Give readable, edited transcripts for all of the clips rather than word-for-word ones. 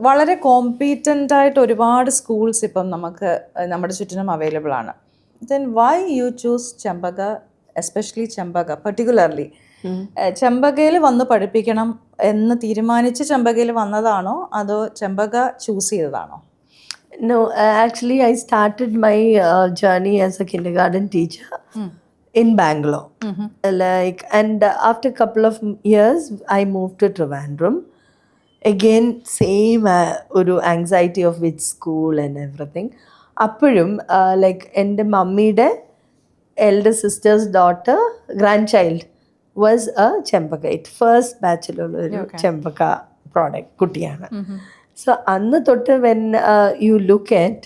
വളരെ കോമ്പീറ്റൻ്റ് ആയിട്ട് ഒരുപാട് സ്കൂൾസ് ഇപ്പം നമുക്ക് നമ്മുടെ ചുറ്റിനും അവൈലബിൾ ആണ്. Then why you choose Chempaka, especially Chempaka particularly? ചെമ്പകയിൽ വന്ന് പഠിപ്പിക്കണം എന്ന് തീരുമാനിച്ച് ചെമ്പകയിൽ വന്നതാണോ അതോ ചെമ്പക ചൂസ് ചെയ്തതാണോ? No, actually, I started my journey as a kindergarten teacher in Bangalore. And after a couple of years, I moved to Trivandrum. Again, same anxiety of which school and everything. Appurum, എൻ്റെ മമ്മിയുടെ elder sister's daughter, grandchild, was a Chempaka. First bachelor Chempaka product, കുട്ടിയാണ്. So, anna totte when you look at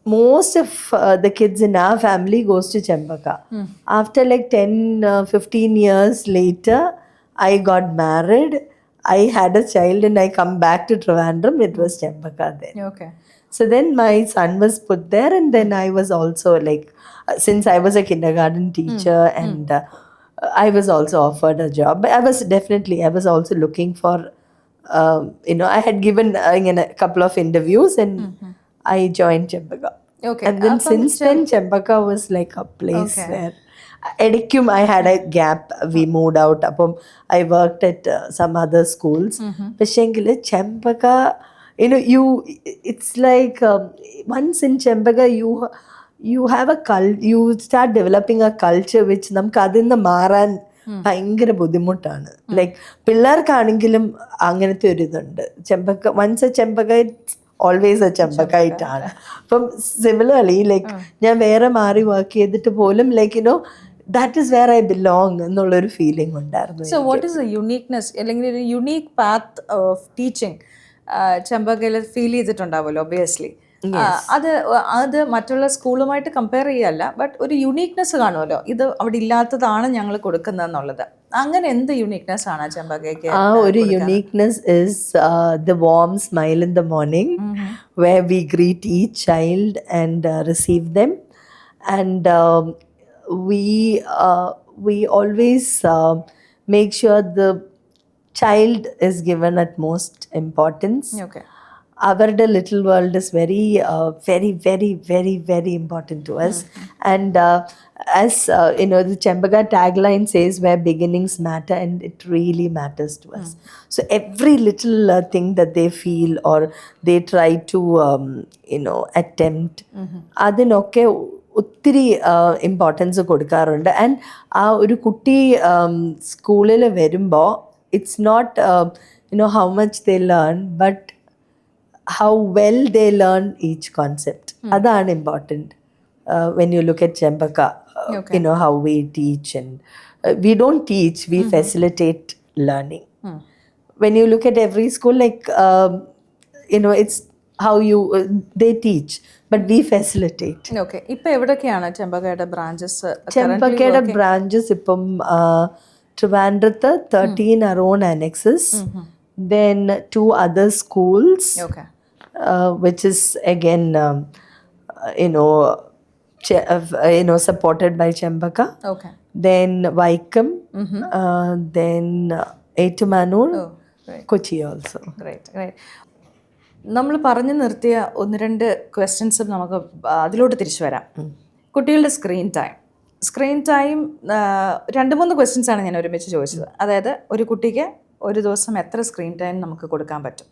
most of the kids in our family goes to Chempaka. After like 10-15 years later, I got married. I had a child and I come back to Trivandrum. It was Chempaka then. Okay. So then my son was put there, and then I was also like, since I was a kindergarten teacher and I was also offered a job. But I was also looking for, I had given a couple of interviews and I joined Chempaka. Okay. And then since then, Chempaka was like a place where Edikum, I had a gap. We moved out. I worked at some other schools. But Chempaka, it's like once in Chempaka, you have you start developing a culture which നമുക്ക് അതിന്ന് മാറാൻ ഭയങ്കര ബുദ്ധിമുട്ടാണ്. Like പിള്ളേർക്കാണെങ്കിലും അങ്ങനത്തെ ഒരു ഇതുണ്ട്. Chempaka once a Chempaka always a ചെമ്പക്കായിട്ടാണ്. അപ്പം സിമിലർലി ലൈക്ക് ഞാൻ വേറെ മാറി വർക്ക് ചെയ്തിട്ട് പോലും like that is where I belong എന്നുള്ളൊരു ഫീലിംഗ് ഉണ്ടായിരുന്നു. So what is the uniqueness അല്ലെങ്കിൽ ഒരു യുണീക്ക് പാത്ത് ഓഫ് ടീച്ചിങ് ചെമ്പകയിൽ ഫീൽ ചെയ്തിട്ടുണ്ടാവുമല്ലോ ഒബിയസ്ലി. അത് മറ്റുള്ള സ്കൂളുമായിട്ട് കമ്പയർ ചെയ്യല്ല, ബട്ട് ഒരു യുണീക്നെസ് കാണുമല്ലോ, ഇത് അവിടെ ഇല്ലാത്തതാണ് ഞങ്ങൾ കൊടുക്കുന്നതെന്നുള്ളത്. അങ്ങനെ എന്ത് യുണീക്നെസ് ആണ് ചെമ്പകയ്ക്ക്? ആ ഒരു uniqueness is the warm smile in the morning where we greet each child and receive them, and we always make sure the child is given at most importance. Okay. Our little world is very, very, very, very, very important to us. And as the Chempaka tagline says, where beginnings matter, and it really matters to us. So every little thing that they feel or they try to, attempt, adinokke ഒത്തിരി importance കൊടുക്കാറുണ്ട്. And ആ ഒരു കുട്ടി സ്കൂളിൽ വരുമ്പോൾ it's not how much they learn, but how well they learn each concept. Adana important when you look at Chempaka. How we teach, and we don't teach, we facilitate learning. When you look at every school, like it's how you they teach, but we facilitate. Okay. ഇപ്പൊ എവിടൊക്കെയാണ് ചെമ്പകയുടെ branches? ചെമ്പകയുടെ branches ഇപ്പം ട്രിവാൻഡ്രത്ത് 13 are own annexes. Then 2 other schools. Okay. Which is again supported by Chempaka. Okay. Then Vaikam, then Etumanur, Kochi also. Great. നമ്മൾ പറഞ്ഞു നിർത്തിയ 1-2 ക്വസ്റ്റ്യൻസും നമുക്ക് അതിലോട്ട് തിരിച്ചു വരാം. കുട്ടികളുടെ സ്ക്രീൻ ടൈം 2-3 ക്വസ്റ്റ്യൻസ് ആണ് ഞാൻ ഒരുമിച്ച് ചോദിച്ചത്. അതായത് ഒരു കുട്ടിക്ക് ഒരു ദിവസം എത്ര സ്ക്രീൻ ടൈം നമുക്ക് കൊടുക്കാൻ പറ്റും,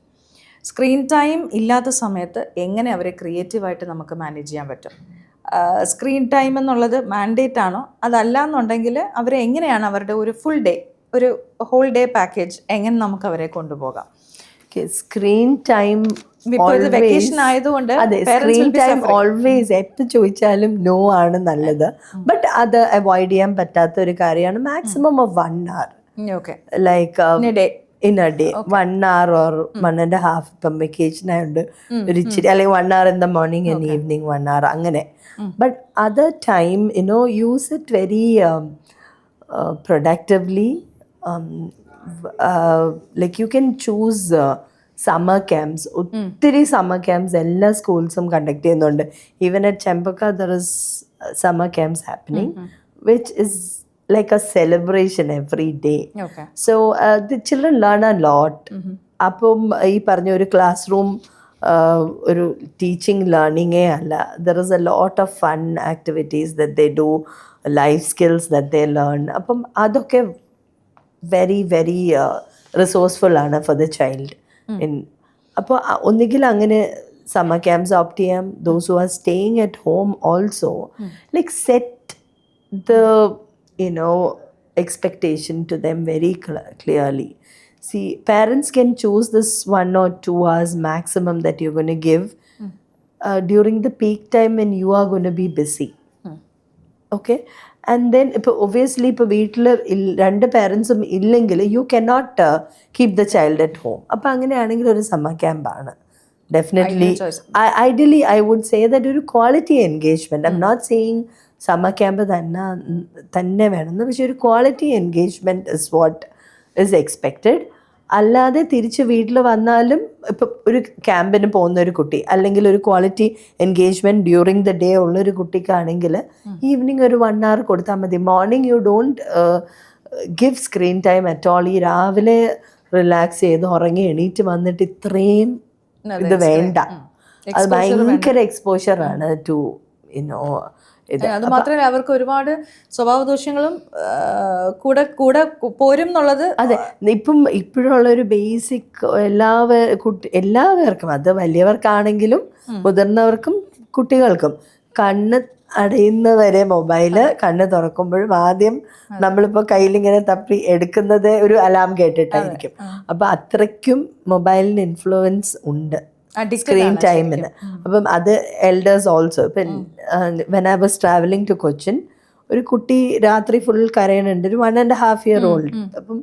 സ്ക്രീൻ ടൈം ഇല്ലാത്ത സമയത്ത് എങ്ങനെ അവരെ ക്രിയേറ്റീവായിട്ട് നമുക്ക് മാനേജ് ചെയ്യാൻ പറ്റും, സ്ക്രീൻ ടൈം എന്നുള്ളത് മാൻഡേറ്റ് ആണോ, അതല്ല എന്നുണ്ടെങ്കിൽ അവരെ എങ്ങനെയാണ് അവരുടെ ഒരു ഫുൾ ഡേ, ഒരു ഹോൾ ഡേ പാക്കേജ് എങ്ങനെ നമുക്ക് അവരെ കൊണ്ടുപോകാം? സ്ക്രീൻ ടൈം വെക്കേഷൻ ആയതുകൊണ്ട് സ്ക്രീൻ ടൈം ഓൾവേസ് എപ്പോൾ ചോദിച്ചാലും നോ ആണ് നല്ലത്. ബട്ട് അത് അവോയ്ഡ് ചെയ്യാൻ പറ്റാത്ത ഒരു കാര്യമാണ് maximum of 1 hour. Like in a day, 1 hour or 1.5. ഇപ്പം വെക്കേഷൻ ആയതുകൊണ്ട് ഒരു ഇച്ചിരി, അല്ലെങ്കിൽ 1 hour in the morning and evening 1 hour അങ്ങനെ. But other time, use it very productively. Like you can choose summer camps. ഒത്തിരി summer camps എല്ലാ സ്കൂൾസും conduct ചെയ്യുന്നുണ്ട്. Even at Chempaka there is summer camps happening, which is like a celebration every day. Okay. So the children learn a lot. അപ്പം ഈ പറഞ്ഞ ഒരു class room ഒരു teaching ലേണിങ്ങേ അല്ല. There is a lot of fun activities that they do, life skills that they learn. അപ്പം അതൊക്കെ very very resourceful ആണ് four the child. അപ്പോൾ ഒന്നുകിൽ അങ്ങനെ സമ്മർ ക്യാമ്പ്സ് ഓപ്റ്റ് ചെയ്യാം. Those who are staying at home also like set the expectation to them very clearly. See, parents can choose this 1 or 2 hours maximum that you're going to give during the peak time when you are going to be busy. Okay? And then obviously ഇപ്പോൾ വീട്ടിൽ 2 പാരൻസും ഇല്ലെങ്കിൽ you cannot keep the child at home. അപ്പോൾ അങ്ങനെയാണെങ്കിൽ ഒരു summer ക്യാമ്പാണ് definitely. Ideally I would say that ഒരു quality engagement. I'm not saying summer camp തന്നെ വേണമെന്ന്, പക്ഷേ ഒരു quality engagement is what is expected. അല്ലാതെ തിരിച്ച് വീട്ടിൽ വന്നാലും ഇപ്പം ഒരു ക്യാമ്പിന് പോകുന്ന ഒരു കുട്ടി അല്ലെങ്കിൽ ഒരു quality engagement during the day ഉള്ളൊരു കുട്ടിക്കാണെങ്കിൽ ഈവനിങ് ഒരു 1 hour കൊടുത്താൽ മതി. Morning you don't give screen time at all. ഈ രാവിലെ റിലാക്സ് ചെയ്ത് ഉറങ്ങി എണീറ്റ് വന്നിട്ട് ഇത്രയും ഇത് വേണ്ട. അത് ഭയങ്കര എക്സ്പോഷറാണ് ടു അത് മാത്രമല്ല അവർക്ക് ഒരുപാട് സ്വഭാവദോഷങ്ങളും കൂടെ കൂടെ പോരും എന്നുള്ളത്. അതെ, ഇപ്പോഴുള്ളൊരു ബേസിക് എല്ലാവർക്കും, അത് വലിയവർക്കാണെങ്കിലും മുതിർന്നവർക്കും കുട്ടികൾക്കും, കണ്ണ് അടയുന്നവരെ മൊബൈല്, കണ്ണ് തുറക്കുമ്പോഴും ആദ്യം നമ്മളിപ്പോൾ കയ്യിലിങ്ങനെ തപ്പി എടുക്കുന്നത് ഒരു അലാം കേട്ടിട്ടായിരിക്കും. അപ്പം അത്രയ്ക്കും മൊബൈലിന് ഇൻഫ്ലുവൻസ് ഉണ്ട് സ്ക്രീൻ ടൈമിന്. അപ്പം അത് എൽഡേഴ്സ് ഓൾസോ. ഇപ്പം when I was travelling to Cochin, ഒരു കുട്ടി രാത്രി ഫുൾ കരയണുണ്ട്, ഒരു 1.5 year old. അപ്പം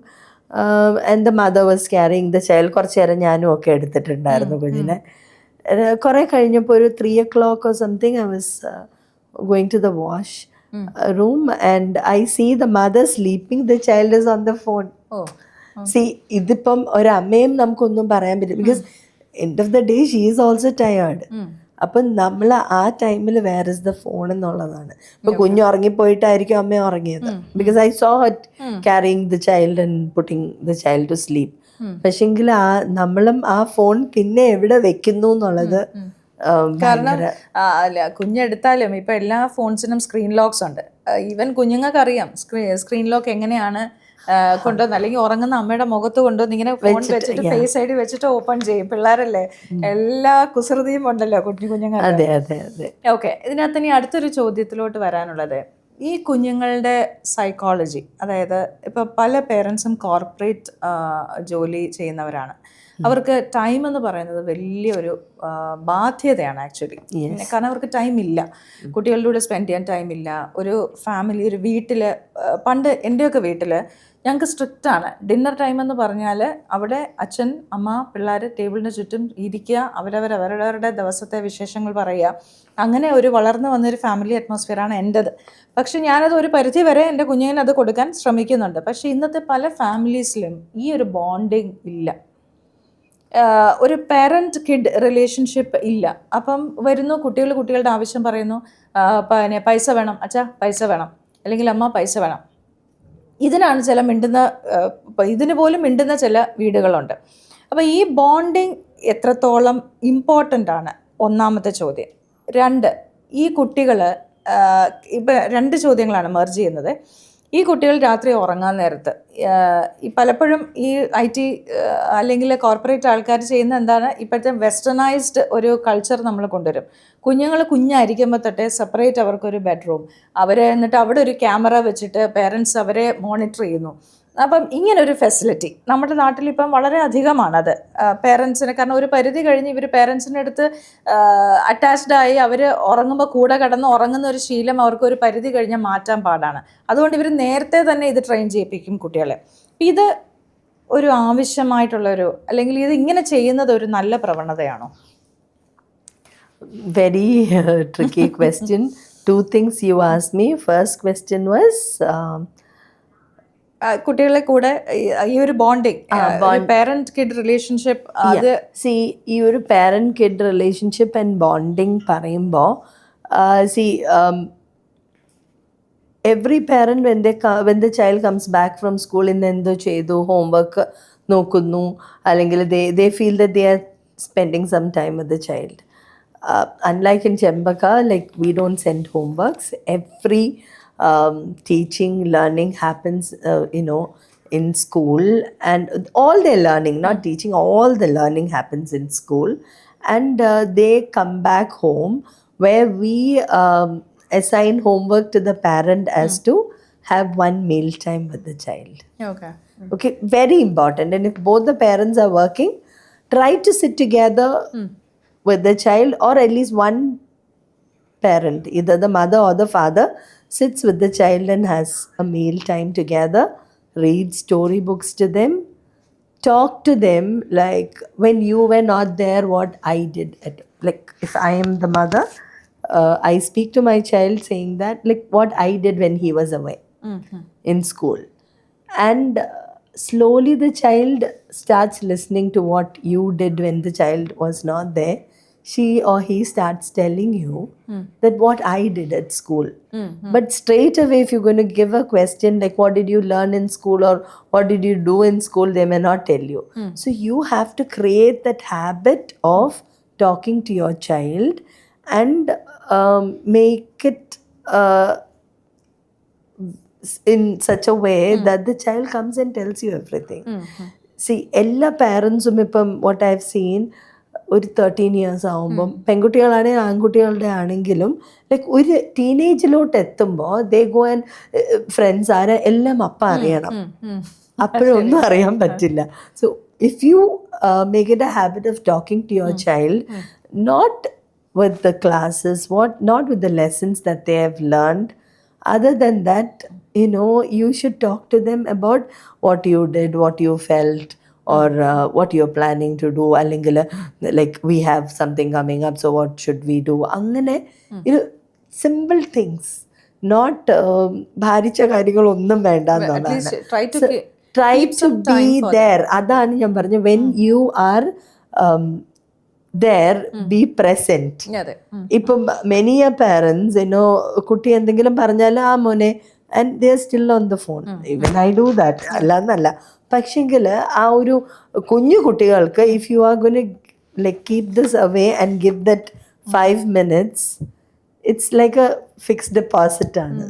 എൻ്റെ mother was carrying the child. കുറച്ച് നേരം ഞാനും ഒക്കെ എടുത്തിട്ടുണ്ടായിരുന്നു കുഞ്ഞിനെ. കുറേ കഴിഞ്ഞപ്പോൾ ഒരു 3 o'clock or something, I was going to the wash room and I see the mother sleeping, the child is on the phone. See, ഇതിപ്പം ഒരമ്മയും നമുക്കൊന്നും പറയാൻ പറ്റില്ല, because end of the day she is also tired. അപ്പം നമ്മൾ ആ ടൈമിൽ where is the phone എന്നുള്ളതാണ്. ഇപ്പൊ കുഞ്ഞ് ഉറങ്ങിപ്പോയിട്ടായിരിക്കും അമ്മ ഉറങ്ങിയത്, because I saw her carrying the child and putting the child to sleep. പക്ഷെങ്കിൽ നമ്മളും ആ ഫോൺ പിന്നെ എവിടെ വെക്കുന്നു എന്നുള്ളത്. കാരണം അല്ല, കുഞ്ഞെടുത്താലും ഇപ്പൊ എല്ലാ ഫോൺസിനും സ്ക്രീൻ ലോക്സ് ഉണ്ട്. ഈവൻ കുഞ്ഞുങ്ങൾക്ക് അറിയാം സ്ക്രീൻ ലോക്ക് എങ്ങനെയാണ് കൊണ്ടുവന്ന്, അല്ലെങ്കിൽ ഉറങ്ങുന്ന അമ്മയുടെ മുഖത്ത് കൊണ്ടുവന്ന് ഇങ്ങനെ ഫോൺ വെച്ചിട്ട് ഫേസ് ഐഡി വെച്ചിട്ട് ഓപ്പൺ ചെയ്യും. പിള്ളേരല്ലേ, എല്ലാ കുസൃതിയും ഉണ്ടല്ലോ കുഞ്ഞുങ്ങൾ. ഓക്കെ, ഇതിനകത്ത് ഇനി അടുത്തൊരു ചോദ്യത്തിലോട്ട് വരാനുള്ളത്, ഈ കുഞ്ഞുങ്ങളുടെ സൈക്കോളജി. അതായത് ഇപ്പൊ പല പേരൻസും കോർപ്പറേറ്റ് ജോലി ചെയ്യുന്നവരാണ്. അവർക്ക് ടൈം എന്ന് പറയുന്നത് വലിയൊരു ബാധ്യതയാണ് ആക്ച്വലി. കാരണം അവർക്ക് ടൈം ഇല്ല, കുട്ടികളുടെ കൂടെ സ്പെൻഡ് ചെയ്യാൻ ടൈം ഇല്ല. ഒരു ഫാമിലി, ഒരു വീട്ടിൽ, പണ്ട് എൻ്റെയൊക്കെ വീട്ടിൽ ഞങ്ങൾക്ക് സ്ട്രിക്റ്റ് ആണ്. ഡിന്നർ ടൈം എന്ന് പറഞ്ഞാൽ അവിടെ അച്ഛൻ, അമ്മ, പിള്ളേർ ടേബിളിന് ചുറ്റും ഇരിക്കുക, അവരവരുടെ ദിവസത്തെ വിശേഷങ്ങൾ പറയുക. അങ്ങനെ ഒരു വളർന്നു വന്നൊരു ഫാമിലി അറ്റ്മോസ്ഫിയറാണ് എൻ്റെത്. പക്ഷെ ഞാനത് ഒരു പരിധി വരെ എൻ്റെ കുഞ്ഞിന് അത് കൊടുക്കാൻ ശ്രമിക്കുന്നുണ്ട്. പക്ഷേ ഇന്നത്തെ പല ഫാമിലീസിലും ഈ ഒരു ബോണ്ടിങ് ഇല്ല, ഒരു പാരൻറ്റ് കിഡ് റിലേഷൻഷിപ്പ് ഇല്ല. അപ്പം വരുന്നു കുട്ടികൾ കുട്ടികളുടെ ആവശ്യം പറയുന്നു, പൈസ വേണം അച്ഛാ, പൈസ വേണം, അല്ലെങ്കിൽ അമ്മ പൈസ വേണം. ഇതിനാണ് ഇതിന് പോലും മിണ്ടുന്ന ചില വീടുകളുണ്ട്. അപ്പോൾ ഈ ബോണ്ടിങ് എത്രത്തോളം ഇമ്പോർട്ടൻ്റ് ആണ്, ഒന്നാമത്തെ ചോദ്യം. 2, ഈ കുട്ടികൾ, ഇപ്പം 2 ചോദ്യങ്ങളാണ് മെർജ് ചെയ്യുന്നത്. ഈ കുട്ടികൾ രാത്രി ഉറങ്ങാൻ നേരത്ത് പലപ്പോഴും ഈ IT അല്ലെങ്കിൽ കോർപ്പറേറ്റ് ആൾക്കാർ ചെയ്യുന്ന എന്താണ്, ഇപ്പോഴത്തെ വെസ്റ്റേണൈസ്ഡ് ഒരു കൾച്ചർ നമ്മൾ കൊണ്ടുവരും. കുഞ്ഞുങ്ങൾ കുഞ്ഞായിരിക്കുമ്പോൾ തൊട്ടേ സെപ്പറേറ്റ് അവർക്കൊരു ബെഡ്റൂം, എന്നിട്ട് അവിടെ ഒരു ക്യാമറ വെച്ചിട്ട് പേരൻസ് അവരെ മോണിറ്റർ ചെയ്യുന്നു. അപ്പം ഇങ്ങനൊരു ഫെസിലിറ്റി നമ്മുടെ നാട്ടിലിപ്പം വളരെ അധികമാണത് പേരൻസിന്. കാരണം ഒരു പരിധി കഴിഞ്ഞ് ഇവർ പേരൻസിൻ്റെ അടുത്ത് അറ്റാച്ച്ഡായി അവർ ഉറങ്ങുമ്പോൾ കൂടെ കിടന്ന് ഉറങ്ങുന്ന ഒരു ശീലം അവർക്ക് ഒരു പരിധി കഴിഞ്ഞാൽ മാറ്റാൻ പാടാണ്. അതുകൊണ്ട് ഇവർ നേരത്തെ തന്നെ ഇത് ട്രെയിൻ ചെയ്യിപ്പിക്കും കുട്ടികളെ. ഇത് ഒരു ആവശ്യമായിട്ടുള്ളൊരു, അല്ലെങ്കിൽ ഇത് ഇങ്ങനെ ചെയ്യുന്നത് ഒരു നല്ല പ്രവണതയാണോ? Very tricky question. 2 things you asked me. First question was കുട്ടികളെ കൂടെ ഈ ഒരു ബോണ്ടിങ്, പാരന്റ് കിഡ് റിലേഷൻഷിപ്പ്. അത് ഈ ഒരു parent kid relationship and bonding പറയുമ്പോൾ every parent when the child comes back from school, ഇന്ന് എന്തോ ചെയ്തു, ഹോംവർക്ക് നോക്കുന്നു, അല്ലെങ്കിൽ they feel that they are spending some time with the child. Unlike in Chembaka, like we don't send homeworks. Every teaching, learning happens, in school, and all their learning, not teaching, all the learning happens in school, and they come back home where we assign homework to the parent as to have one meal time with the child. Okay. Okay, very important. And if both the parents are working, try to sit together with the child, or at least one parent, either the mother or the father, sits with the child and has a meal time together, read storybooks to them, talk to them like, when you were not there, what I did like, if I am the mother, I speak to my child saying that, like, what I did when he was away in school. And slowly the child starts listening to what you did when the child was not there. She or he starts telling you that what I did at school. But straight away, if you're going to give a question like, what did you learn in school, or what did you do in school, they may not tell you. So you have to create that habit of talking to your child, and make it in such a way that the child comes and tells you everything. See, എല്ലാ പാരൻസും ഇപ്പം what I've seen, ഒരു 13 years ആവുമ്പം, പെൺകുട്ടികളാണെങ്കിൽ ആൺകുട്ടികളുടെ ആണെങ്കിലും, like ഒരു ടീനേജിലോട്ട് എത്തുമ്പോൾ they go and friends ആരെ എല്ലാം അപ്പം അറിയണം, അപ്പോഴൊന്നും അറിയാൻ പറ്റില്ല. So if you make it a habit of talking to your child, not with the classes, not with the lessons that they have learned. Other than that, you should talk to them about what you did, what you felt, or what you're planning to do. Allengila, like, we have something coming up, so what should we do? Angane, simple things, not bharicha കാര്യങ്ങൾ ഒന്നും വേണ്ട എന്നാണ്. Try to be there. അതാണ് ഞാൻ പറഞ്ഞു, when you are there, be present. ഇപ്പം many a parents, കുട്ടി എന്തെങ്കിലും പറഞ്ഞാൽ ആ മോനെ, and they are still on the phone. Even I do that. അല്ലാന്നല്ല, പക്ഷെങ്കിൽ ആ ഒരു കുഞ്ഞു കുട്ടികൾക്ക്, if you are going to like keep this away and give that 5 minutes, it's like a fixed deposit ആണ്.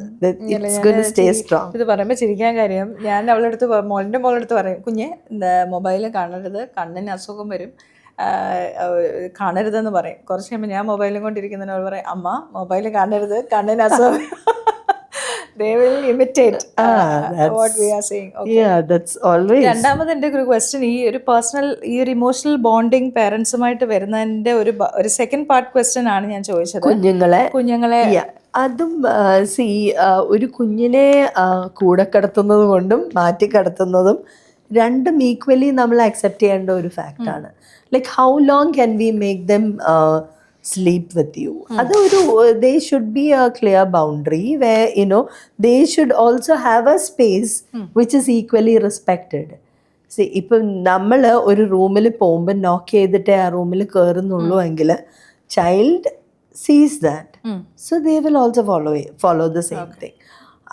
It's going to stay strong. ഇത് പറയുമ്പോൾ ചിരിക്കാൻ കാര്യം, ഞാൻ അവളെടുത്ത് മോളുടെ പറയും, കുഞ്ഞെ മൊബൈൽ കാണരുത്, കണ്ണിന് അസുഖം വരും, കാണരുതെന്ന് പറയും. കുറച്ച് കഴിയുമ്പോൾ ഞാൻ മൊബൈലും കൊണ്ടിരിക്കുന്നതിനോട് പറയും, അമ്മ മൊബൈൽ കാണരുത്, കണ്ണിന് അസുഖം. They will imitate what we are saying. Okay. Yeah, that's always. രണ്ടാമത് എൻ്റെ ഒരു ക്വസ്റ്റ്യൻ, ഈ ഒരു പേഴ്സണൽ, ഈ ഒരു ഇമോഷണൽ ബോണ്ടിങ് പേരൻസുമായിട്ട് വരുന്നതിൻ്റെ ഒരു സെക്കൻഡ് പാർട്ട് ക്വസ്റ്റ്യൻ ആണ് ഞാൻ ചോദിച്ചത്. കുഞ്ഞുങ്ങളെ അതും ഒരു കുഞ്ഞിനെ കൂടെ കിടത്തുന്നത് കൊണ്ടും മാറ്റി കിടത്തുന്നതും രണ്ടും ഈക്വലി നമ്മൾ അക്സെപ്റ്റ് ചെയ്യേണ്ട ഒരു ഫാക്റ്റാണ്. Like, how long can we make them sleep with you? They should be a clear boundary where they should also have a space which is equally respected. See, ഇപ്പം നമ്മൾ ഒരു റൂമിൽ പോകുമ്പോൾ നോക്ക് ചെയ്തിട്ടേ ആ റൂമിൽ കയറുന്നുള്ളൂ എങ്കിൽ, child sees that, so they will also follow the same thing.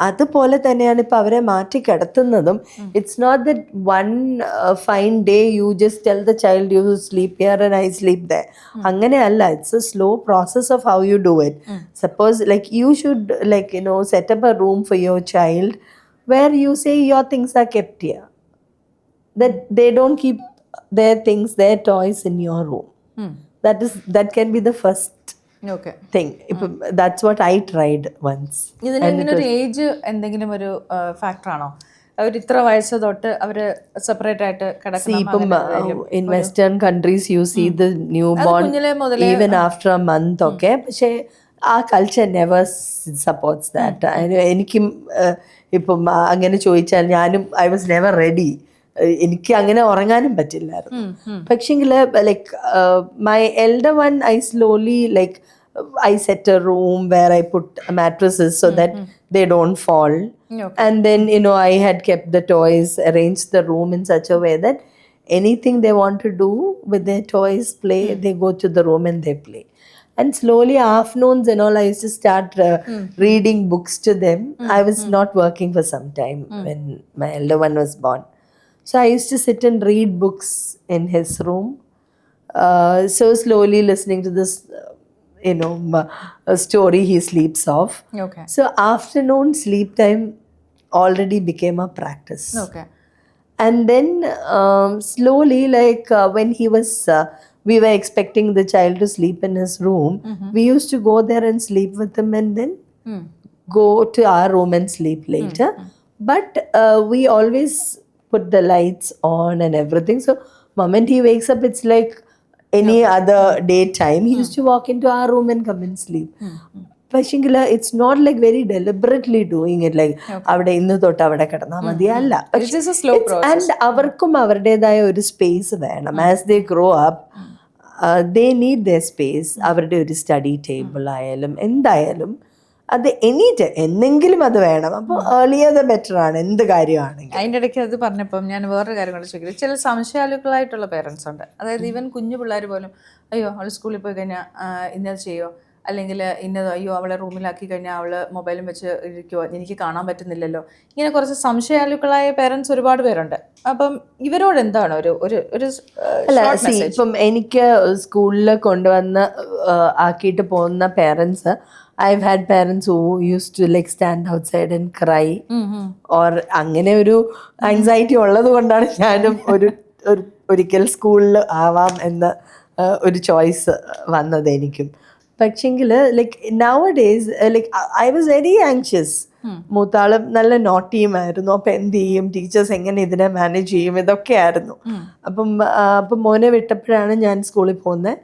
അതുപോലെ തന്നെയാണ് ഇപ്പം അവരെ മാറ്റി കിടത്തുന്നതും. It's not that one fine day you just tell the child you sleep here and I sleep there. അങ്ങനെയല്ല, it's a slow process of how you do it. Suppose like you should set up a room for your child where you say your things are kept here, that they don't keep their things, their toys in your room. That can be the first thing. That's what I tried once. ഇതിനെങ്ങനെ ഒരു age എന്തെങ്കിലും ഒരു factor ആണോ? അവർ ഇത്ര വയസ്സ് തൊട്ട് അവര് separate ആയിട്ട് കിടക്കണം? In Western countries you see the newborn even after a month. Okay, പക്ഷേ ആ കൾച്ചർ നെവർ സപ്പോർട്ട്സ് ദാറ്റ്. എനിക്കും ഇപ്പം അങ്ങനെ ചോദിച്ചാൽ ഞാനും ഐ വാസ് നെവർ റെഡി. എനിക്ക് അങ്ങനെ ഉറങ്ങാനും പറ്റില്ലായിരുന്നു. പക്ഷെങ്കിൽ like my elder one, I slowly like I set a room where I put mattresses so that they don't fall. And then I had kept the toys, arranged the room in such a way that anything they want to do with their toys, play, they go to the room and they play. And slowly afternoons and all, I used to start reading books to them. I was not working for some time when my elder one was born. So I used to sit and read books in his room. So slowly listening to this, a story, he sleeps off. Okay So afternoon sleep time already became a practice. Okay And then slowly, like when he was, we were expecting the child to sleep in his room. We used to go there and sleep with him, and then go to our room and sleep later. But we always put the lights on and everything. So moment he wakes up, it's like any other daytime. He used to walk into our room and come and sleep. പക്ഷെങ്കിൽ it's not like very deliberately doing it like അവിടെ ഇന്ന് തൊട്ട് അവിടെ കിടന്നാൽ മതി അല്ല. And അവർക്കും അവരുടേതായ ഒരു സ്പേസ് വേണം. As they grow up they need the space. അവരുടെ ഒരു സ്റ്റഡി ടേബിൾ ആയാലും എന്തായാലും അത് എന്നെങ്കിലും അത് വേണം. അപ്പോൾ ഏർലിയർ ദ ബെറ്റർ ആണ് എന്ത് കാര്യമാണെങ്കിൽ. അതിൻ്റെ ഇടയ്ക്ക് അത് പറഞ്ഞപ്പം ഞാൻ വേറൊരു കാര്യം കൂടെ ചോദിക്കുന്നത്, ചില സംശയാലുക്കളായിട്ടുള്ള പേരൻസ് ഉണ്ട്. അതായത് ഈവൻ കുഞ്ഞു പിള്ളേർ പോലും അയ്യോ അവൾ സ്കൂളിൽ പോയി കഴിഞ്ഞാൽ ഇന്നത് ചെയ്യോ, അല്ലെങ്കിൽ ഇന്നത് അയ്യോ അവളെ റൂമിലാക്കി കഴിഞ്ഞാൽ അവൾ മൊബൈലും വെച്ച് ഇരിക്കുമോ, എനിക്ക് കാണാൻ പറ്റുന്നില്ലല്ലോ. ഇങ്ങനെ കുറച്ച് സംശയാലുക്കളായ പേരൻസ് ഒരുപാട് പേരുണ്ട്. അപ്പം ഇവരോട് എന്താണ് ഒരു ഒരു ഒരു അല്ല ഇപ്പം എനിക്ക് സ്കൂളിൽ കൊണ്ടുവന്ന് ആക്കിയിട്ട് പോകുന്ന parents, I've had parents who used to like stand outside and cry. Or അങ്ങനെ ഒരു ആങ്സൈറ്റി ഉള്ളത് കൊണ്ടാണ് ഞാനും ഒരിക്കൽ സ്കൂളിൽ ആവാം എന്ന ഒരു ചോയ്സ് വന്നത് എനിക്കും. പക്ഷെങ്കിൽ like nowadays like I was very anxious. മൂത്താളും നല്ല നോട്ടിയുമായിരുന്നു. അപ്പം എന്ത് ചെയ്യും, ടീച്ചേഴ്സ് എങ്ങനെ ഇതിനെ മാനേജ് ചെയ്യും, ഇതൊക്കെ ആയിരുന്നു. അപ്പം മോനെ വിട്ടപ്പോഴാണ് ഞാൻ സ്കൂളിൽ പോകുന്നത്.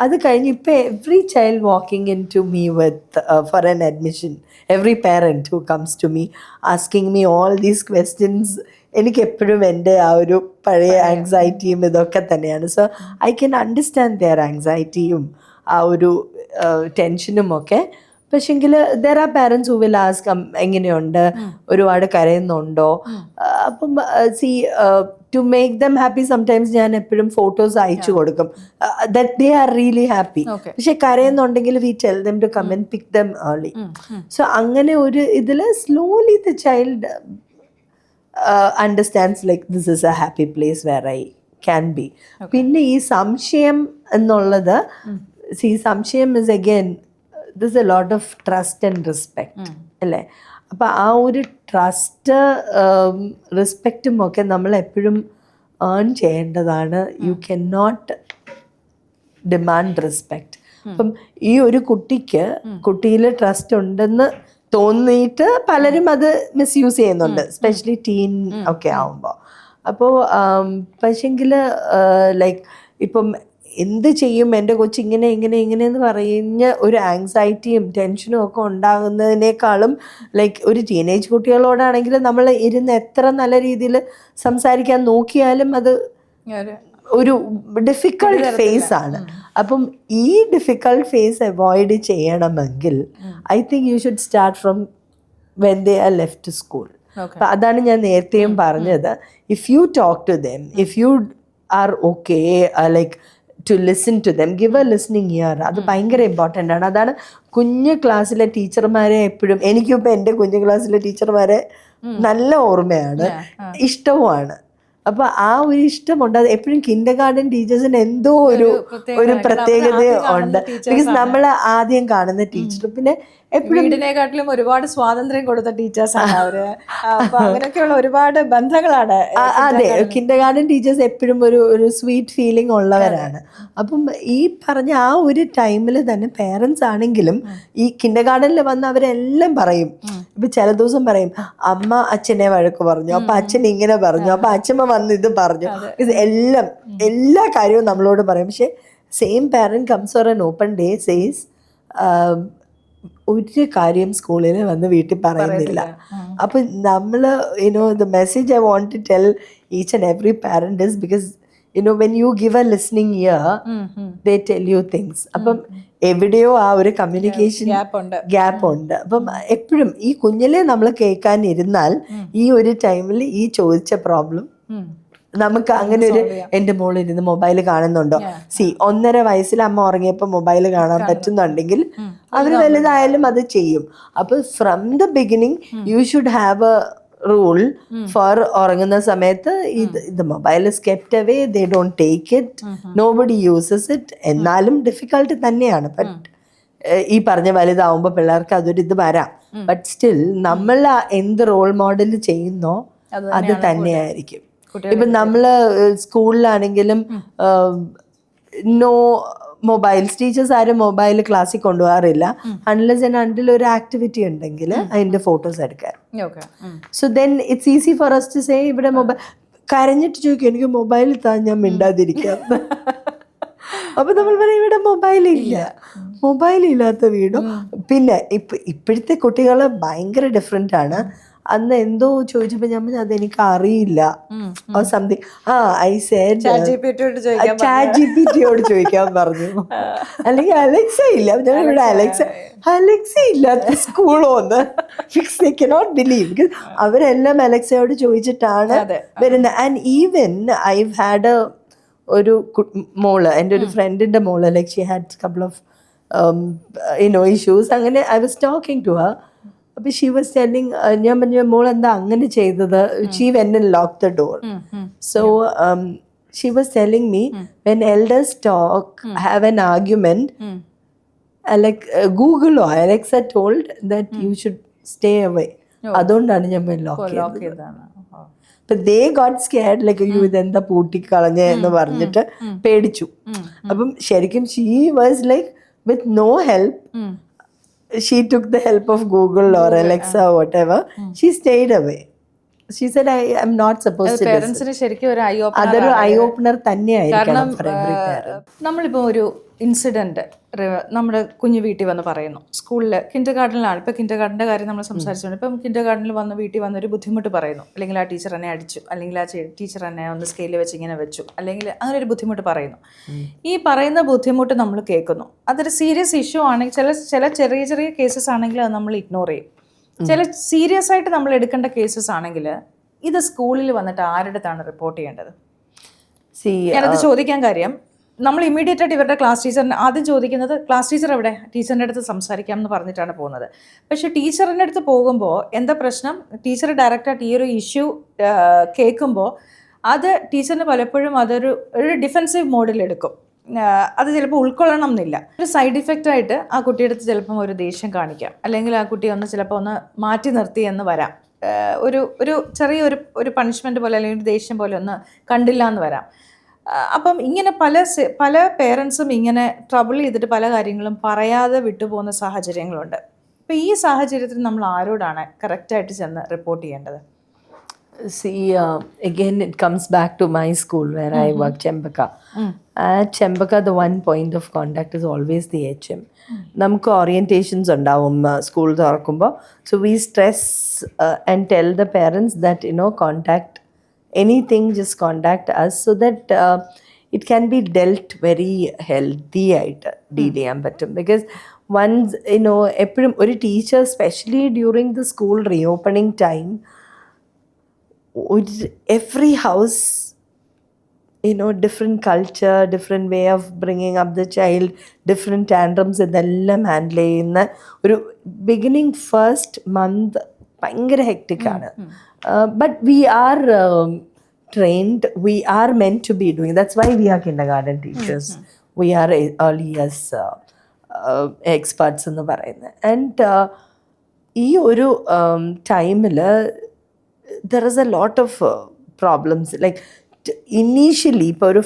അത് കഴിഞ്ഞ് ഇപ്പം every child walking in to me with for an admission, every parent who comes to me asking me all these questions. എനിക്ക് എപ്പോഴും എൻ്റെ ആ ഒരു പഴയ ആങ്സൈറ്റിയും ഇതൊക്കെ തന്നെയാണ്. So I can understand their ആങ്സൈറ്റിയും ആ ഒരു ടെൻഷനും ഒക്കെ. പക്ഷെങ്കിൽ there are parents who will ask എങ്ങനെയുണ്ട്, ഒരുപാട് കരയുന്നുണ്ടോ. അപ്പം see to make them happy sometimes ഞാൻ എപ്പോഴും ഫോട്ടോസ് അയച്ചു കൊടുക്കും that they are really happy. പക്ഷെ കരയുന്നുണ്ടെങ്കിൽ we tell them to come and pick them early. So അങ്ങനെ ഒരു ഇതിൽ slowly the child understands like this is a happy place where I can be. പിന്നെ ഈ സംശയം എന്നുള്ളത്, സംശയം is again this a lot of trust and respect അല്ലേ. അപ്പം ആ ഒരു ട്രസ്റ്റ് റെസ്പെക്റ്റും ഒക്കെ നമ്മൾ എപ്പോഴും ഏൺ ചെയ്യേണ്ടതാണ്. You can not demand respect. അപ്പം ഈ ഒരു കുട്ടിയിൽ ട്രസ്റ്റ് ഉണ്ടെന്ന് തോന്നിയിട്ട് പലരും അത് മിസ്യൂസ് ചെയ്യുന്നുണ്ട്, എസ്പെഷ്യലി ടീൻ ഒക്കെ ആവുമ്പോൾ. അപ്പോൾ പക്ഷെങ്കിൽ ലൈക്ക് ഇപ്പം എന്ത് ചെയ്യും എൻ്റെ കൊച്ചിങ്ങനെ ഇങ്ങനെയെന്ന് പറഞ്ഞ ഒരു ആങ്സൈറ്റിയും ടെൻഷനും ഒക്കെ ഉണ്ടാകുന്നതിനേക്കാളും ലൈക്ക് ഒരു ടീനേജ് കുട്ടികളോടാണെങ്കിൽ നമ്മൾ ഇരുന്ന് എത്ര നല്ല രീതിയിൽ സംസാരിക്കാൻ നോക്കിയാലും അത് ഒരു ഡിഫിക്കൾട്ട് ഫേസ് ആണ്. അപ്പം ഈ ഡിഫിക്കൾട്ട് ഫേസ് അവോയ്ഡ് ചെയ്യണമെങ്കിൽ I think you should start from when they are left to school. അപ്പം അതാണ് ഞാൻ നേരത്തെയും പറഞ്ഞത്. If you talk to them, if you are okay like to listen to them, give a listening ear. അത് ഭയങ്കര important ആണ്. അതാണ് കുഞ്ഞു ക്ലാസ്സിലെ ടീച്ചർമാരെ എപ്പോഴും, എനിക്കിപ്പോൾ എൻ്റെ കുഞ്ഞു ക്ലാസ്സിലെ ടീച്ചർമാരെ നല്ല ഓർമ്മയാണ്, ഇഷ്ടവുമാണ്. അപ്പോൾ ആ ഒരു ഇഷ്ടമുണ്ട്. അത് എപ്പോഴും കിൻഡർ ഗാർഡൻ ടീച്ചേഴ്സിന് എന്തോ ഒരു പ്രത്യേകത ഉണ്ട്. ബിക്കോസ് നമ്മൾ ആദ്യം കാണുന്ന ടീച്ചർ പിന്നെ എപ്പോഴും വീടിനെക്കാട്ടിലും ഒരുപാട് സ്വാതന്ത്ര്യം കൊടുത്ത ടീച്ചേഴ്സാണ് അവര്. അപ്പൊ അങ്ങനെയൊക്കെയുള്ള ഒരുപാട് ബന്ധങ്ങളാണ്. അതെ, കിൻഡർ ഗാർഡൻ ടീച്ചേഴ്സ് എപ്പോഴും ഒരു സ്വീറ്റ് ഫീലിംഗ് ഉള്ളവരാണ്. അപ്പം ഈ പറഞ്ഞ ആ ഒരു ടൈമിൽ തന്നെ പേരൻസ് ആണെങ്കിലും ഈ കിൻഡർ ഗാർഡനിൽ വന്ന് അവരെല്ലാം പറയും. ഇപ്പൊ ചില ദിവസം പറയും അമ്മ അച്ഛനെ വഴക്ക് പറഞ്ഞു, അപ്പൊ അച്ഛൻ ഇങ്ങനെ പറഞ്ഞു, അപ്പൊ അച്ഛമ്മ വന്ന് ഇത് പറഞ്ഞു. ഇത് എല്ലാ കാര്യവും നമ്മളോട് പറയും. പക്ഷെ same parent comes for an open day says ഒരു കാര്യം സ്കൂളിൽ വന്ന് വീട്ടിൽ പറയുന്നില്ല. അപ്പം നമ്മൾ the message I want to tell each and every parent is because when you give a listening ear, they tell you things. അപ്പം എവിടെയോ ആ ഒരു കമ്മ്യൂണിക്കേഷൻ ഗ്യാപ്പ് ഉണ്ട്. അപ്പം എപ്പോഴും ഈ കുഞ്ഞിലെ നമ്മൾ കേൾക്കാനിരുന്നാൽ ഈ ഒരു ടൈമിൽ ഈ ചോദിച്ച പ്രോബ്ലം നമുക്ക് അങ്ങനെ ഒരു എൻ്റെ മോളിരുന്ന് മൊബൈൽ കാണുന്നുണ്ടോ, 1.5 വയസ്സിൽ അമ്മ ഉറങ്ങിയപ്പോൾ മൊബൈൽ കാണാൻ പറ്റുന്നുണ്ടെങ്കിൽ അവർ വലുതായാലും അത് ചെയ്യും. അപ്പോൾ from the beginning you should have a rule for ഉറങ്ങുന്ന സമയത്ത് ഇത് mobile is kept away, they don't take it, nobody uses it. എന്നാലും ഡിഫിക്കൽട്ട് തന്നെയാണ്. ബട്ട് ഈ പറഞ്ഞ വലുതാവുമ്പോൾ പിള്ളേർക്ക് അതൊരു ഇത് വരാം. ബട്ട് സ്റ്റിൽ നമ്മൾ എന്ത് റോൾ മോഡൽ ചെയ്യുന്നോ അത് തന്നെയായിരിക്കും. ഇപ്പം നമ്മള് സ്കൂളിലാണെങ്കിലും നോ മൊബൈൽസ്, ടീച്ചേഴ്സ് ആരും മൊബൈൽ ക്ലാസ്സിൽ കൊണ്ടുപോകാറില്ല അൺലെസ് ആൻഡ് അണ്ടിൽ ഒരു ആക്ടിവിറ്റി ഉണ്ടെങ്കിൽ അതിന്റെ ഫോട്ടോസ് എടുക്കാൻ. So then it's easy for us to say ഇവിടെ മൊബൈൽ കരഞ്ഞിട്ട് ചോദിക്കും എനിക്ക് മൊബൈൽ താ, ഞാൻ മിണ്ടാതിരിക്കാം. അപ്പൊ നമ്മൾ പറയും ഇവിടെ മൊബൈൽ ഇല്ലാത്ത വീടും. പിന്നെ ഇപ്പോഴത്തെ കുട്ടികള് ഭയങ്കര ഡിഫറെന്റ് ആണ്. അന്ന് എന്തോ ചോദിച്ചപ്പോ ഞാൻ പറഞ്ഞു അതെനിക്ക് അറിയില്ല സംതിങ്. ഐ സെഡ് ചാറ്റ് ജിപിടിയോട് ചോദിക്കാൻ പറഞ്ഞു. അല്ലെങ്കിൽ അലക്സ ഇല്ല, ഇവിടെ അലക്സ ഇല്ലാത്ത സ്കൂളോന്ന് ഫിക്സ് കനോട്ട് ബിലീവ്. അവരെല്ലാം അലക്സയോട് ചോദിച്ചിട്ടാണ് വരുന്നത്. ആൻഡ് ഈവൻ ഐ ഹാഡ് ഒരു മോള്, എൻ്റെ ഒരു ഫ്രണ്ടിന്റെ മോള്, like she had couple of issues. അങ്ങനെ I was talking to her. അപ്പൊ ഷീ വാസ് ടെല്ലിങ്, ഞാൻ പറഞ്ഞു മോൾ എന്താ അങ്ങനെ ചെയ്തത്? She went and locked the door. So she was telling me when elders talk have an argument, ഗൂഗിളോ Alexa told that you should stay away. അതുകൊണ്ടാണ് ഞാൻ lock ചെയ്തത്. they got scared, like you ഇതെന്താ പൂട്ടിക്കളഞ്ഞ എന്ന് പറഞ്ഞിട്ട് പേടിച്ചു. അപ്പം ശരിക്കും she was like with no help, she took the help of Google or Alexa or whatever, she stayed away. She said I am not supposed to പേരൻസിന് ശരിക്കും ഒരു അതൊരു eye opener തന്നെയായിരിക്കണം for every parent. നമ്മളിപ്പോൾ ഒരു incident നമ്മുടെ കുഞ്ഞു വീട്ടിൽ വന്ന് പറയുന്നു. സ്കൂളിൽ കിൻഡർ ഗാർഡനിലാണ്, ഇപ്പോൾ കിൻഡർ ഗാർഡൻ്റെ കാര്യം നമ്മൾ സംസാരിച്ചുകൊണ്ട്, ഇപ്പം കിൻഡർ ഗാർഡനിൽ വന്ന് വീട്ടിൽ വന്നൊരു ബുദ്ധിമുട്ട് പറയുന്നു, അല്ലെങ്കിൽ ആ ടീച്ചർ എന്നെ അടിച്ചു, അല്ലെങ്കിൽ ആ ടീച്ചർ എന്നെ ഒന്ന് സ്കെയിലിൽ വെച്ച് ഇങ്ങനെ വെച്ചു, അല്ലെങ്കിൽ അങ്ങനെ ഒരു ബുദ്ധിമുട്ട് പറയുന്നു. ഈ പറയുന്ന ബുദ്ധിമുട്ട് നമ്മൾ കേൾക്കുന്നു. അതൊരു സീരിയസ് ഇഷ്യൂ ആണെങ്കിൽ ചില ചെറിയ ചെറിയ കേസസ് ആണെങ്കിൽ അത് നമ്മൾ ഇഗ്നോർ ചെയ്യും. ചില സീരിയസ് ആയിട്ട് നമ്മൾ എടുക്കേണ്ട കേസസ് ആണെങ്കിൽ ഇത് സ്കൂളിൽ വന്നിട്ട് ആരുടെ അടുത്താണ് റിപ്പോർട്ട് ചെയ്യേണ്ടത്? ഞാനത് ചോദിക്കാൻ കാര്യം, നമ്മൾ ഇമ്മീഡിയറ്റ് ആയിട്ട് ഇവരുടെ ക്ലാസ് ടീച്ചറിന് ആദ്യം ചോദിക്കുന്നത് ക്ലാസ് ടീച്ചർ എവിടെ, ടീച്ചറിൻ്റെ അടുത്ത് സംസാരിക്കാം എന്ന് പറഞ്ഞിട്ടാണ് പോകുന്നത്. പക്ഷെ ടീച്ചറിൻ്റെ അടുത്ത് പോകുമ്പോൾ എന്താ പ്രശ്നം, ടീച്ചർ ഡയറക്റ്റായിട്ട് ഈ ഒരു ഇഷ്യൂ കേൾക്കുമ്പോൾ അത് ടീച്ചറിന് പലപ്പോഴും അതൊരു ഡിഫെൻസീവ് മോഡിലെടുക്കും. അത് ചിലപ്പോൾ ഉൾക്കൊള്ളണം എന്നില്ല. ഒരു സൈഡ് ഇഫക്റ്റ് ആയിട്ട് ആ കുട്ടിയുടെ അടുത്ത് ചിലപ്പം ഒരു ദേഷ്യം കാണിക്കാം, അല്ലെങ്കിൽ ആ കുട്ടിയെ ചിലപ്പോൾ ഒന്ന് മാറ്റി നിർത്തി എന്ന് വരാം. ഒരു ചെറിയൊരു പണിഷ്മെൻറ്റ് പോലെ അല്ലെങ്കിൽ ഒരു ദേഷ്യം പോലെ ഒന്ന് കണ്ടില്ല എന്ന് വരാം. അപ്പം ഇങ്ങനെ പല പേരൻസും ഇങ്ങനെ ട്രബിൾ ചെയ്തിട്ട് പല കാര്യങ്ങളും പറയാതെ വിട്ടുപോകുന്ന സാഹചര്യങ്ങളുണ്ട്. അപ്പം ഈ സാഹചര്യത്തിൽ നമ്മൾ ആരോടാണ് കറക്റ്റായിട്ട് ചെന്ന് റിപ്പോർട്ട് ചെയ്യേണ്ടത്? See, again it comes back to my school where I work, Chembaka. At Chembaka the one point of contact is always the HM. നമുക്ക് ഓറിയന്റേഷൻസ് ഉണ്ടാവും സ്കൂൾ തുറക്കുമ്പോൾ. So we stress and tell the parents that contact anything, just contact us so that it can be dealt very healthy ആയിട്ട് deal ചെയ്യാൻ പറ്റും. Because once എപ്പോഴും ഒരു teacher specially during the school reopening time, every house, different culture, different way of bringing up the child, different tantrums, ഇതെല്ലാം handle ചെയ്യുന്ന ഒരു beginning first month ഭയങ്കര hectic ആണ്. But we are trained, we are meant to be doing, that's why we are kindergarten teachers, we are early years experts എന്ന് പറയുന്നത്. And ഈ ഒരു ടൈമിൽ there is a lot of problems. Like initially, ഇപ്പോൾ ഒരു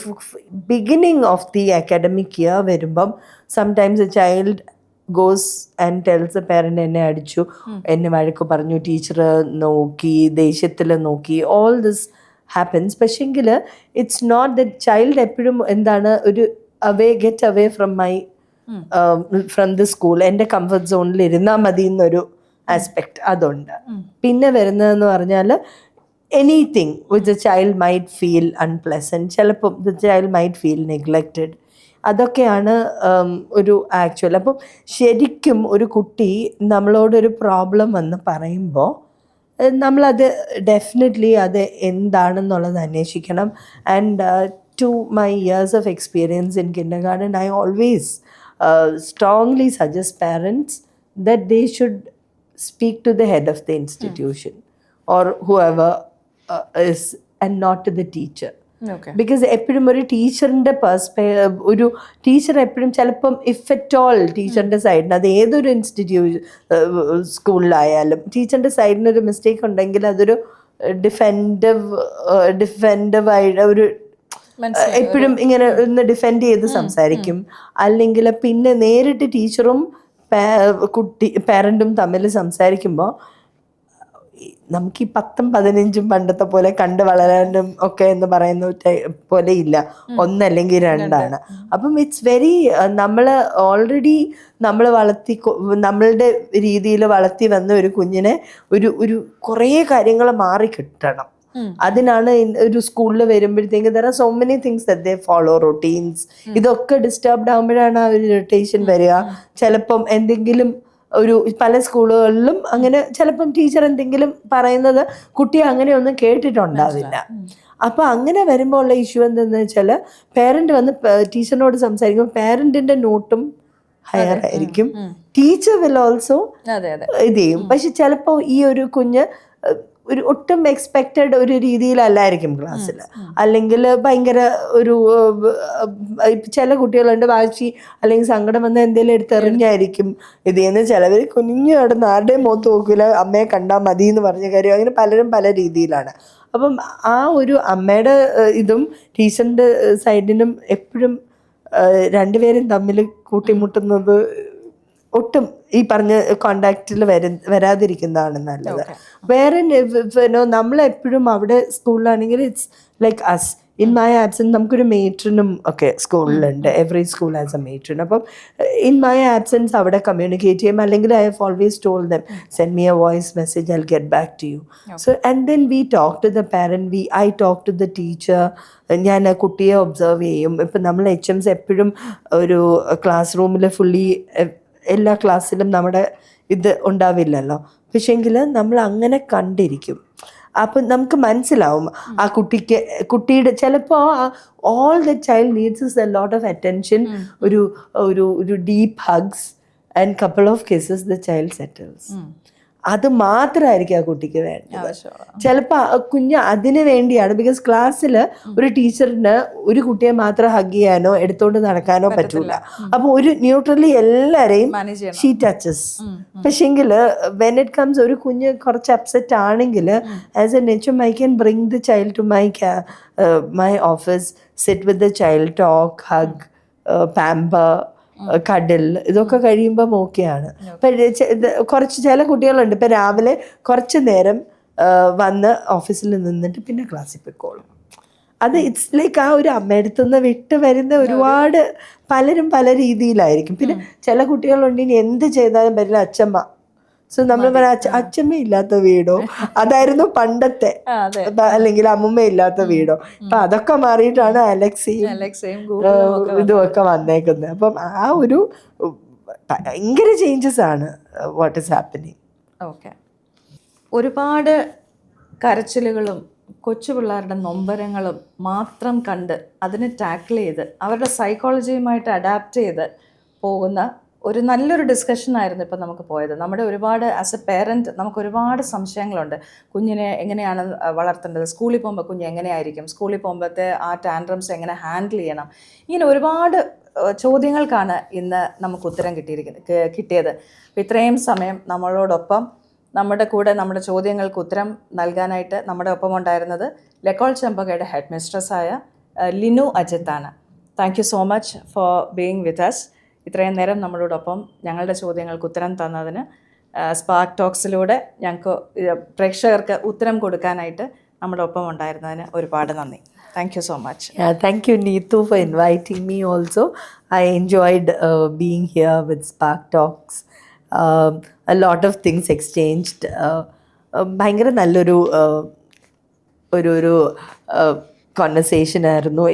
beginning of the academic year വരുമ്പം sometimes a child goes and tells the parent എന്നെ അടിച്ചു, എന്നെ വഴക്ക് പറഞ്ഞു, ടീച്ചർ നോക്കി, ദേഷ്യത്തിൽ നോക്കി, all this happens. പക്ഷെങ്കിൽ it's not that child എപ്പോഴും എന്താണ് ഒരു get away from from the school, എൻ്റെ കംഫർട്ട് സോണിൽ ഇരുന്നാൽ മതി എന്നൊരു ആസ്പെക്ട് അതുണ്ട്. പിന്നെ വരുന്നതെന്ന് പറഞ്ഞാൽ anything which the child might feel unpleasant, ചിലപ്പം the child might feel neglected, അതൊക്കെയാണ് ഒരു ആക്ച്വൽ. അപ്പം ശരിക്കും ഒരു കുട്ടി നമ്മളോടൊരു പ്രോബ്ലം വന്ന് പറയുമ്പോൾ നമ്മളത് ഡെഫിനറ്റ്ലി അത് എന്താണെന്നുള്ളത് അന്വേഷിക്കണം. And to my years of experience in kindergarten, I always strongly suggest parents that they should speak to the head of the institution. or whoever is, and not to the teacher. Okay. Because എപ്പോഴും ഒരു ടീച്ചറിൻ്റെ ഒരു teacher എപ്പോഴും ചിലപ്പം if at all ടീച്ചറിൻ്റെ സൈഡിന്, അത് ഏതൊരു സ്കൂളിലായാലും ടീച്ചറിൻ്റെ സൈഡിന് ഒരു മിസ്റ്റേക്ക് ഉണ്ടെങ്കിൽ അതൊരു ഡിഫെൻഡീവ് ആയിട്ട് ഒരു എപ്പോഴും ഇങ്ങനെ ഒന്ന് ഡിഫെൻഡ് ചെയ്ത് സംസാരിക്കും. അല്ലെങ്കിൽ പിന്നെ നേരിട്ട് ടീച്ചറും പാരൻറ്റും തമ്മിൽ സംസാരിക്കുമ്പോൾ നമുക്ക് ഈ 10ഉം 15ഉം പണ്ടത്തെ പോലെ കണ്ട് വളരാനും ഒക്കെ എന്ന് പറയുന്ന പോലെ ഇല്ല, ഒന്നല്ലെങ്കിൽ രണ്ടാണ്. അപ്പം ഇറ്റ്സ് വെരി, നമ്മൾ ഓൾറെഡി നമ്മൾ നമ്മളുടെ രീതിയിൽ വളർത്തി വന്ന ഒരു കുഞ്ഞിനെ ഒരു കുറേ കാര്യങ്ങൾ മാറി കിട്ടണം. അതിനാണ് ഒരു സ്കൂളിൽ വരുമ്പോഴത്തേക്ക് there are so many things that they follow, routines, ഇതൊക്കെ ഡിസ്റ്റർബ്ഡ് ആകുമ്പോഴാണ് ആ ഒരു ഇറിറ്റേഷൻ വരിക. ചിലപ്പം എന്തെങ്കിലും പല സ്കൂളുകളിലും അങ്ങനെ ചിലപ്പം ടീച്ചർ എന്തെങ്കിലും പറയുന്നത് കുട്ടി അങ്ങനെയൊന്നും കേട്ടിട്ടുണ്ടാവില്ല. അപ്പൊ അങ്ങനെ വരുമ്പോൾ ഉള്ള ഇഷ്യൂ എന്തെന്ന് വെച്ചാൽ പേരന്റ് വന്ന് ടീച്ചറിനോട് സംസാരിക്കുമ്പോൾ പേരന്റിന്റെ നോട്ടും ഹയർ ആയിരിക്കും, ടീച്ചർ വിൽ ഓൾസോ ഇത് ചെയ്യും. പക്ഷെ ചിലപ്പോൾ ഈ ഒരു കുഞ്ഞ് ഒരു ഒട്ടും എക്സ്പെക്റ്റഡ് ഒരു രീതിയിലല്ലായിരിക്കും ക്ലാസ്സിൽ, അല്ലെങ്കിൽ ഭയങ്കര ഒരു ചില കുട്ടികളുണ്ട് വാശി അല്ലെങ്കിൽ സങ്കടം വന്ന് എന്തെങ്കിലും എടുത്തെറിഞ്ഞായിരിക്കും ഇത് ചെയ്യുന്ന. ചിലവർ കുഞ്ഞു നടന്ന് ആരുടെയും മുഖത്ത് നോക്കില്ല, അമ്മയെ കണ്ടാൽ മതി എന്ന് പറഞ്ഞ കാര്യം. അങ്ങനെ പലരും പല രീതിയിലാണ്. അപ്പം ആ ഒരു അമ്മയുടെ ഇതും ടീച്ചറിൻ്റെ സൈഡിനും എപ്പോഴും രണ്ടുപേരും തമ്മിൽ കൂട്ടിമുട്ടുന്നത് ഒട്ടും ഈ പറഞ്ഞ കോണ്ടാക്റ്റിൽ വരാതിരിക്കുന്നതാണ് നല്ലത്. വേറെ നമ്മളെപ്പോഴും അവിടെ സ്കൂളിലാണെങ്കിൽ it's like us, in my absence നമുക്കൊരു മേട്രനും ഒക്കെ സ്കൂളിലുണ്ട്, every school has a matron. അപ്പം ഇൻ മൈ ആബ്സെൻസ് അവിടെ കമ്മ്യൂണിക്കേറ്റ് ചെയ്യും, അല്ലെങ്കിൽ I have always told them send me a voice message, I will get back to you. So and then we talk to the parent, I talk to the teacher. ഞാൻ കുട്ടിയെ observe ചെയ്യും. ഇപ്പം നമ്മൾ HMs എപ്പോഴും ഒരു class റൂമിൽ fully എല്ലാ ക്ലാസ്സിലും നമ്മുടെ ഇത് ഉണ്ടാവില്ലല്ലോ, പക്ഷേങ്കിൽ നമ്മൾ അങ്ങനെ കണ്ടിരിക്കും. അപ്പം നമുക്ക് മനസ്സിലാവും ആ കുട്ടിയുടെ ചിലപ്പോൾ all the child needs is a lot of attention, ഒരു deep hugs and couple of kisses, the child settles. അത് മാത്രമായിരിക്കും ആ കുട്ടിക്ക് വേണ്ടത്. ചിലപ്പോൾ കുഞ്ഞ് അതിന് വേണ്ടിയാണ്, ബിക്കോസ് ക്ലാസ്സിൽ ഒരു ടീച്ചറിന് ഒരു കുട്ടിയെ മാത്രം ഹഗ് ചെയ്യാനോ എടുത്തോണ്ട് നടക്കാനോ പറ്റൂല. അപ്പൊ ഒരു ന്യൂട്രലി എല്ലാരെയും ഷീ ടച്ചസ്. പക്ഷെങ്കിൽ വെൻ ഇറ്റ് കംസ് ഒരു കുഞ്ഞ് കുറച്ച് അപ്സെറ്റ് ആണെങ്കിൽ as A HM I can bring the child to my office, sit with the child, talk, hug, pamper, കഡിൽ, ഇതൊക്കെ കഴിയുമ്പം ഓക്കെയാണ്. കുറച്ച് ചില കുട്ടികളുണ്ട് ഇപ്പം രാവിലെ കുറച്ച് നേരം വന്ന് ഓഫീസിൽ നിന്നിട്ട് പിന്നെ ക്ലാസ്സിൽ പോയിക്കോളും. അത് ഇറ്റ്സ് ലൈക്ക് ആ ഒരു അമ്മയടുത്തുനിന്ന് വിട്ട് വരുന്ന ഒരുപാട് പലരും പല രീതിയിലായിരിക്കും. പിന്നെ ചില കുട്ടികളുണ്ട് ഇനി എന്ത് ചെയ്താലും പറ്റില്ല അച്ഛമ്മ. സോ നമ്മൾ പറയാം അച്ഛമ്മ ഇല്ലാത്ത വീടോ, അതായിരുന്നു പണ്ടത്തെ, അല്ലെങ്കിൽ അമ്മുമ്മ ഇല്ലാത്ത വീടോ. അപ്പൊ അതൊക്കെ മാറിയിട്ടാണ് അലക്സയും ഇതുമൊക്കെ വന്നേക്കുന്നത്. അപ്പം ആ ഒരു ഭയങ്കര ചേഞ്ചസ് ആണ് വാട്ട് ഈസ് ഹാപ്പനിങ്. ഓക്കെ. ഒരുപാട് കരച്ചിലുകളും കൊച്ചു പിള്ളേരുടെ നൊമ്പരങ്ങളും മാത്രം കണ്ട് അതിനെ ടാക്കിൾ ചെയ്ത് അവരുടെ സൈക്കോളജിയുമായിട്ട് അഡാപ്റ്റ് ചെയ്ത് പോകുന്ന ഒരു നല്ലൊരു ഡിസ്കഷനായിരുന്നു ഇപ്പം നമുക്ക് പോയത്. നമ്മുടെ ഒരുപാട് ആസ് എ പേരൻറ്റ് നമുക്ക് ഒരുപാട് സംശയങ്ങളുണ്ട്. കുഞ്ഞിനെ എങ്ങനെയാണ് വളർത്തേണ്ടത്, സ്കൂളിൽ പോകുമ്പോൾ കുഞ്ഞ് എങ്ങനെയായിരിക്കും, സ്കൂളിൽ പോകുമ്പോഴത്തെ ആ ടാൻഡ്രംസ് എങ്ങനെ ഹാൻഡിൽ ചെയ്യണം, ഇങ്ങനെ ഒരുപാട് ചോദ്യങ്ങൾക്കാണ് ഇന്ന് നമുക്ക് ഉത്തരം കിട്ടിയത്. അപ്പം ഇത്രയും സമയം നമ്മളോടൊപ്പം നമ്മുടെ കൂടെ നമ്മുടെ ചോദ്യങ്ങൾക്ക് ഉത്തരം നൽകാനായിട്ട് നമ്മുടെ ഒപ്പം ഉണ്ടായിരുന്നത് ലെക്കോൾ ചെമ്പകയുടെ ഹെഡ് മിസ്ട്രസ്സായ ലിനു അജിത്താണ്. Thank you so much for being with us. ഇത്രയും നേരം നമ്മളോടൊപ്പം ഞങ്ങളുടെ ചോദ്യങ്ങൾക്ക് ഉത്തരം തന്നതിന്, സ്പാർക്ക് ടോക്സിലൂടെ ഞങ്ങൾക്ക് പ്രേക്ഷകർക്ക് ഉത്തരം കൊടുക്കാനായിട്ട് നമ്മുടെ ഒപ്പം ഉണ്ടായിരുന്നതിന് ഒരുപാട് നന്ദി. Thank you so much. Yeah, thank you, Neetu, for inviting me also. I enjoyed being here with Spark Talks. A lot of things exchanged. ഭയങ്കര നല്ലൊരു ഒരു കോൺവെർസേഷൻ ആയിരുന്നു.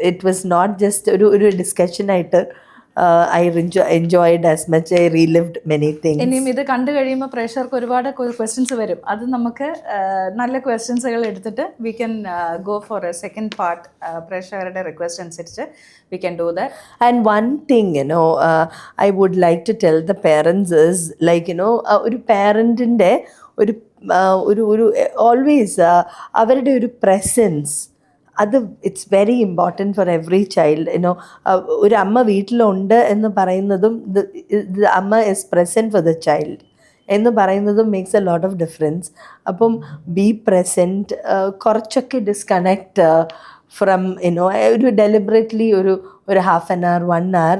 ഇറ്റ് വാസ് നോട്ട് ജസ്റ്റ് ഒരു ഡിസ്കഷനായിട്ട് I enjoyed as much. I relived many things. ഇനിയും ഇത് കണ്ടു കഴിയുമ്പോൾ പ്രേക്ഷകർക്ക് ഒരുപാട് ക്വസ്റ്റ്യൻസ് വരും. അത് നമുക്ക് നല്ല ക്വസ്റ്റ്യൻസുകൾ എടുത്തിട്ട് we can go for A second part. പ്രേക്ഷകരുടെ റിക്വസ്റ്റ് അനുസരിച്ച് we can do that. And one thing, I would like to tell the parents is, like, ഒരു പാരൻറ്റിൻ്റെ ഒരു ഒരു ഓൾവേസ് അവരുടെ ഒരു പ്രസൻസ്, അത് it's very important for every child. You know ഒരു അമ്മ വീട്ടിലുണ്ട് എന്ന് പറയുന്നതും അമ്മ is present four the child എന്ന് പറയുന്നതും makes A lot of difference. അപ്പം ബി പ്രസൻറ്റ്, കുറച്ചൊക്കെ ഡിസ്കണക്റ്റ് ഫ്രം ഒരു ഡെലിബറേറ്റ്ലി ഒരു ഹാഫ് ആൻ അവർ 1 hour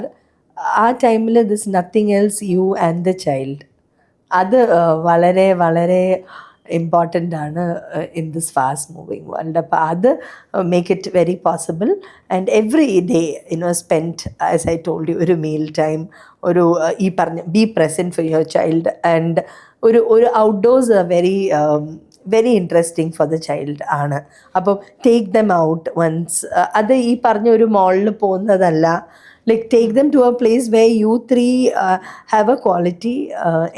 ആ ടൈമിൽ this nothing else, you and the child. അത് വളരെ വളരെ ഇമ്പോർട്ടൻ്റ് ആണ് in this fast moving world. അപ്പോൾ അത് make it very possible. And every day spend, as I told you, ഒരു മീൽ ടൈം, ഒരു ഈ പറഞ്ഞ be present for your child. And ഒരു outdoors very interesting for the child ആണ്. അപ്പം take them out once. അത് ഈ പറഞ്ഞ ഒരു മോളിൽ പോകുന്നതല്ല, like take them to a place where you three have a quality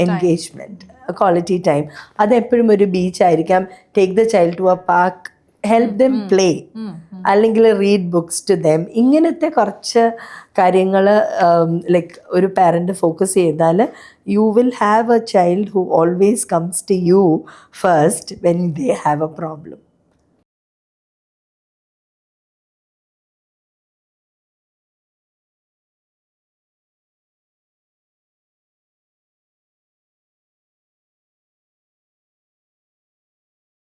engagement, a quality time. അത് എപ്പോഴും ഒരു ബീച്ച് ആയിരിക്കാം. Take the child to a park, help them play, അല്ലെങ്കിൽ റീഡ് ബുക്സ് ടു ദം. ഇങ്ങനത്തെ കുറച്ച് കാര്യങ്ങൾ ലൈക്ക് ഒരു parent focus ചെയ്താൽ you will have a child who always comes to you first when they have a problem.